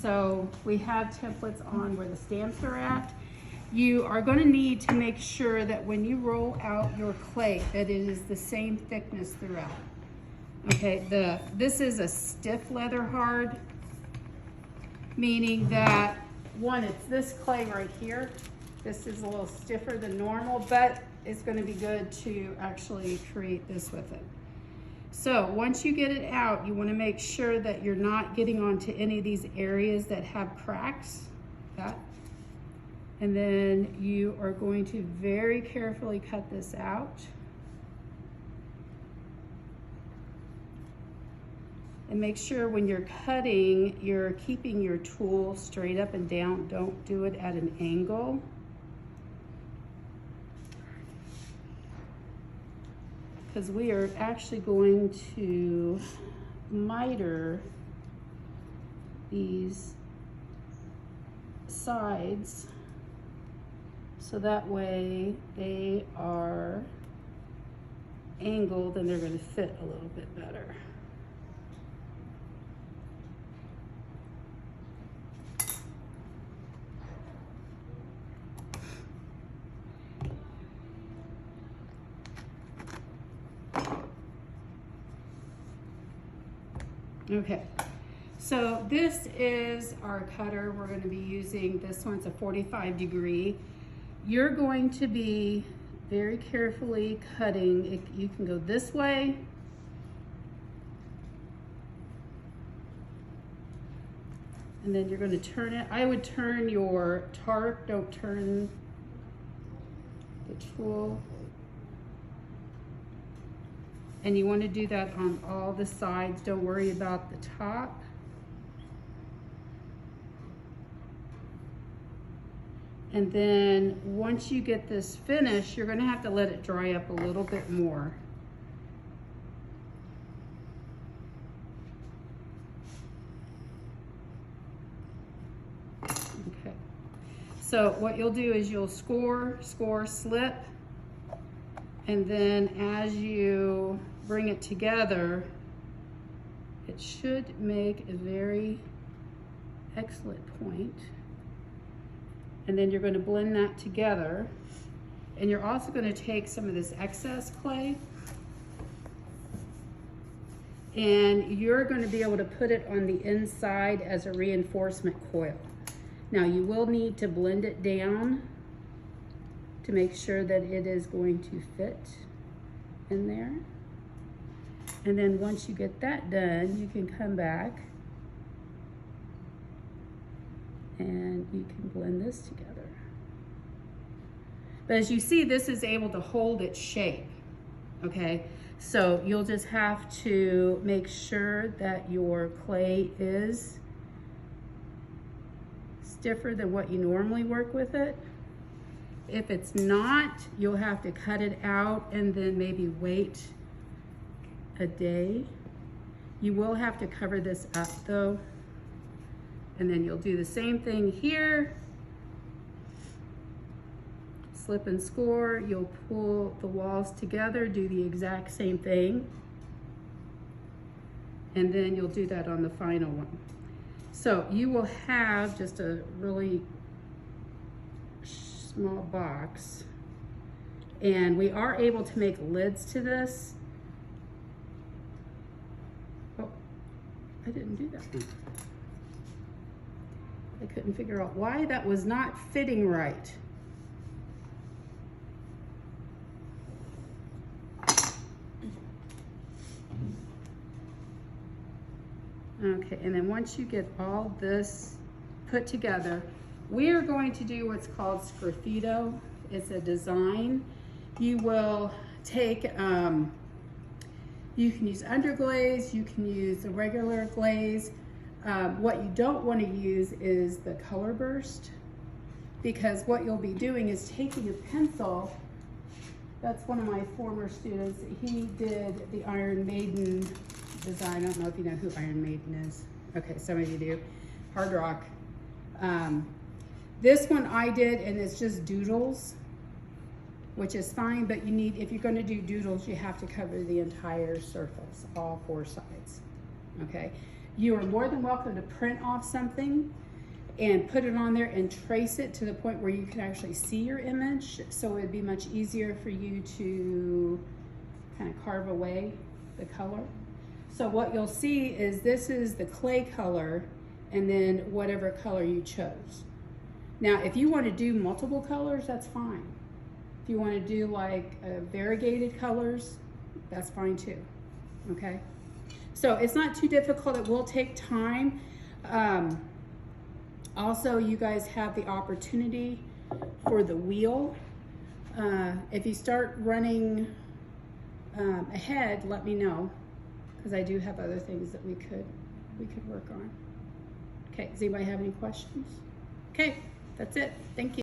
So we have templates on where the stamps are at. You are going to need to make sure that when you roll out your clay that it is the same thickness throughout. Okay, this is a stiff leather hard, meaning that one, it's this clay right here. This is a little stiffer than normal, but it's going to be good to actually create this with it. So once you get it out, you want to make sure that you're not getting onto any of these areas that have cracks. And then you are going to very carefully cut this out. And make sure when you're cutting, you're keeping your tool straight up and down. Don't do it at an angle. Because we are actually going to miter these sides so that way they are angled and they're going to fit a little bit better. Okay, so this is our cutter. We're going to be using this one's a 45 degree. You're going to be very carefully cutting. You can go this way. And then you're going to turn it. I would turn your tarp, don't turn the tool. And you want to do that on all the sides. Don't worry about the top. And then once you get this finished, you're going to have to let it dry up a little bit more. Okay. So what you'll do is you'll score, slip. And then as you bring it together, it should make a very excellent point. And then you're going to blend that together. And you're also going to take some of this excess clay and you're going to be able to put it on the inside as a reinforcement coil. Now you will need to blend it down to make sure that it is going to fit in there. And then once you get that done, you can come back and you can blend this together. But as you see, this is able to hold its shape, okay? So you'll just have to make sure that your clay is stiffer than what you normally work with it. If it's not, you'll have to cut it out and then maybe wait a day. You will have to cover this up though. And then you'll do the same thing here. Slip and score, you'll pull the walls together, do the exact same thing. And then you'll do that on the final one. So you will have just a really small box, and we are able to make lids to this. Oh, I didn't do that. I couldn't figure out why that was not fitting right. Okay, and then once you get all this put together, we are going to do what's called sgraffito. It's a design. You will take, you can use underglaze, you can use a regular glaze. What you don't want to use is the color burst, because what you'll be doing is taking a pencil. That's one of my former students. He did the Iron Maiden design. I don't know if you know who Iron Maiden is. Okay, some of you do. Hard rock. This one I did, and it's just doodles, which is fine, but you need, if you're going to do doodles, you have to cover the entire surface, all four sides. Okay, You are more than welcome to print off something and put it on there and trace it to the point where you can actually see your image. So it'd be much easier for you to kind of carve away the color. So what you'll see is this is the clay color and then whatever color you chose. Now, if you want to do multiple colors, that's fine. If you want to do like variegated colors, that's fine too, okay? So it's not too difficult, it will take time. Also, you guys have the opportunity for the wheel. If you start running ahead, let me know, because I do have other things that we could work on. Okay, does anybody have any questions? Okay, that's it. Thank you.